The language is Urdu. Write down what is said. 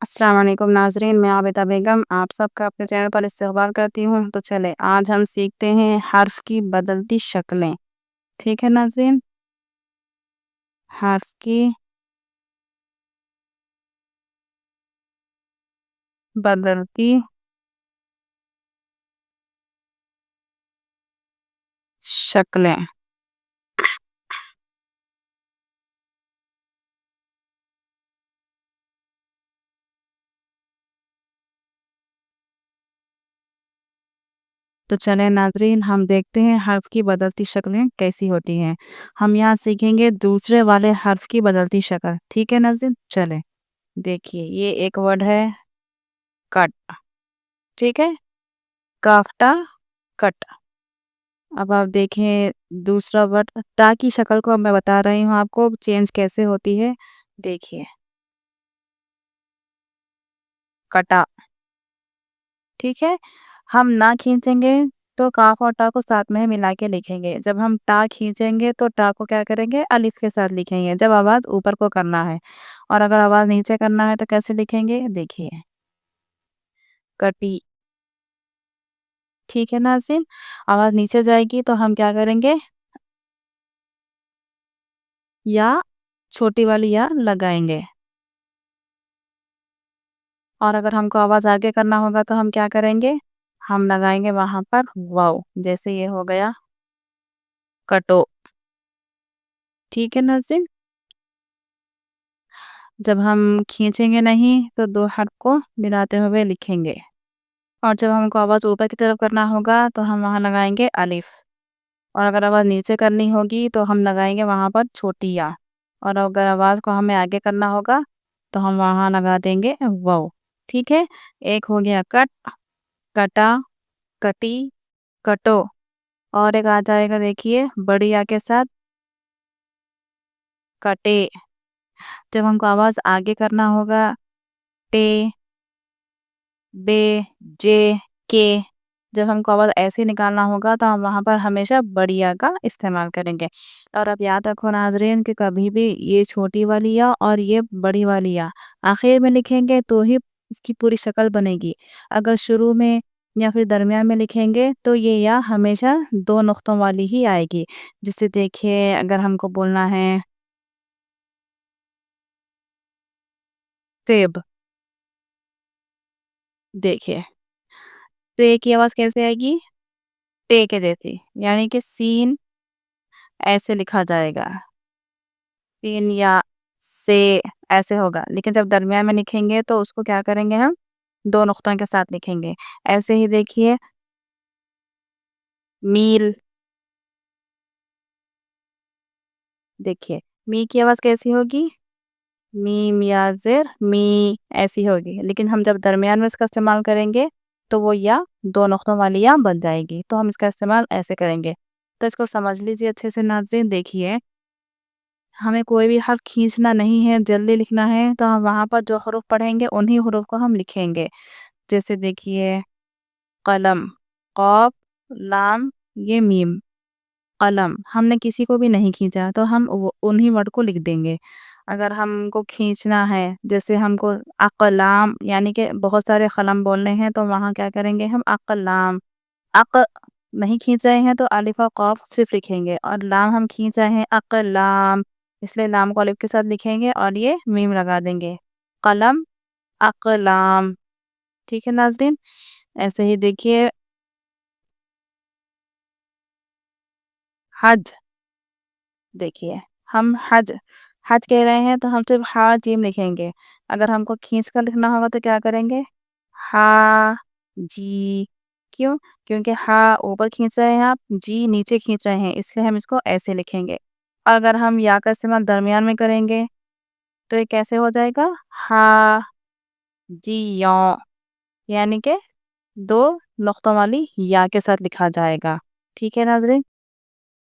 السلام علیکم ناظرین، میں عابدہ بیگم آپ سب کا اپنے چینل پر استقبال کرتی ہوں۔ تو چلے آج ہم سیکھتے ہیں حرف کی بدلتی شکلیں۔ ٹھیک ہے ناظرین، حرف کی بدلتی شکلیں۔ تو چلیں ناظرین، ہم دیکھتے ہیں حرف کی بدلتی شکلیں کیسی ہوتی ہیں۔ ہم یہاں سیکھیں گے دوسرے والے حرف کی بدلتی شکل۔ ٹھیک ہے ناظرین، چلیں دیکھیے یہ ایک ورڈ ہے کٹ۔ ٹھیک ہے، کافٹا کٹ۔ اب آپ دیکھیں دوسرا ورڈ ٹا کی شکل کو میں بتا رہی ہوں آپ کو چینج کیسے ہوتی ہے۔ دیکھیے کٹا۔ ٹھیک ہے، ہم نہ کھینچیں گے تو کاف اور ٹا کو ساتھ میں ملا کے لکھیں گے۔ جب ہم ٹا کھینچیں گے تو ٹا کو کیا کریں گے، الف کے ساتھ لکھیں گے جب آواز اوپر کو کرنا ہے، اور اگر آواز نیچے کرنا ہے تو کیسے لکھیں گے، دیکھیے کٹی۔ ٹھیک ہے ناظرین، آواز نیچے جائے گی تو ہم کیا کریں گے، یا چھوٹی والی یا لگائیں گے، اور اگر ہم کو آواز آگے کرنا ہوگا تو ہم کیا کریں گے، ہم لگائیں گے وہاں پر واو، جیسے یہ ہو گیا کٹو۔ ٹھیک ہے ناظرین، جب ہم کھینچیں گے نہیں تو دو حرف کو ملاتے ہوئے لکھیں گے، اور جب ہم کو آواز اوپر کی طرف کرنا ہوگا تو ہم وہاں لگائیں گے الف، اور اگر آواز نیچے کرنی ہوگی تو ہم لگائیں گے وہاں پر چھوٹی یا، اور اگر آواز کو ہمیں آگے کرنا ہوگا تو ہم وہاں لگا دیں گے واو۔ ٹھیک ہے، ایک ہو گیا کٹ، کٹا، کٹی، کٹو، اور ایک آ جائے گا دیکھیے بڑی آ کے ساتھ کٹے۔ جب ہم کو آواز آگے کرنا ہوگا ٹے، بے، جے، کے، جب ہم کو آواز ایسے نکالنا ہوگا تو ہم وہاں پر ہمیشہ بڑی آ کا استعمال کریں گے۔ اور اب یاد رکھو ناظرین کہ کبھی بھی یہ چھوٹی والی یا اور یہ بڑی والی یا آخر میں لکھیں گے تو ہی اس کی پوری شکل بنے گی، اگر شروع میں یا پھر درمیان میں لکھیں گے تو یہ یا ہمیشہ دو نقطوں والی ہی آئے گی۔ جسے دیکھیے اگر ہم کو بولنا ہے سیب، دیکھیے تے کی آواز کیسے آئے گی، ٹے کے جیسی، یعنی کہ سین ایسے لکھا جائے گا، سین یا سے ایسے ہوگا، لیکن جب درمیان میں لکھیں گے تو اس کو کیا کریں گے، ہم دو نقطوں کے ساتھ لکھیں گے۔ ایسے ہی دیکھیے میل، دیکھیے می کی آواز کیسی ہوگی، میم یا زر می ایسی ہوگی، لیکن ہم جب درمیان میں اس کا استعمال کریں گے تو وہ یا دو نقطوں والی یا بن جائے گی، تو ہم اس کا استعمال ایسے کریں گے۔ تو اس کو سمجھ لیجیے اچھے سے ناظرین۔ دیکھیے ہمیں کوئی بھی حرف کھینچنا نہیں ہے، جلدی لکھنا ہے تو ہم وہاں پر جو حروف پڑھیں گے انہی حروف کو ہم لکھیں گے۔ جیسے دیکھیے قلم، قاف، لام، یہ میم، قلم ہم نے کسی کو بھی نہیں کھینچا تو ہم انہی ورڈ کو لکھ دیں گے۔ اگر ہم کو کھینچنا ہے، جیسے ہم کو اقلام یعنی کہ بہت سارے قلم بولنے ہیں تو وہاں کیا کریں گے، ہم اقلام، نہیں کھینچ رہے ہیں تو الف اور قاف صرف لکھیں گے، اور لام ہم کھینچ رہے ہیں اقلام، اس لیے لام کو الف کے ساتھ لکھیں گے اور یہ میم لگا دیں گے، قلم، اقلام۔ ٹھیک ہے ناظرین، ایسے ہی دیکھیے حج، دیکھیے ہم حج حج کہہ رہے ہیں تو ہم صرف ہا جیم لکھیں گے، اگر ہم کو کھینچ کر لکھنا ہوگا تو کیا کریں گے، ہا جی، کیوں، کیونکہ ہا اوپر کھینچ رہے ہیں آپ، جی نیچے کھینچ رہے ہیں، اس لیے ہم اس کو ایسے لکھیں گے۔ اور اگر ہم یا کا استعمال درمیان میں کریں گے تو یہ کیسے ہو جائے گا، ہا جی یوں، یعنی کہ دو نقطوں والی یا کے ساتھ لکھا جائے گا۔ ٹھیک ہے ناظرین،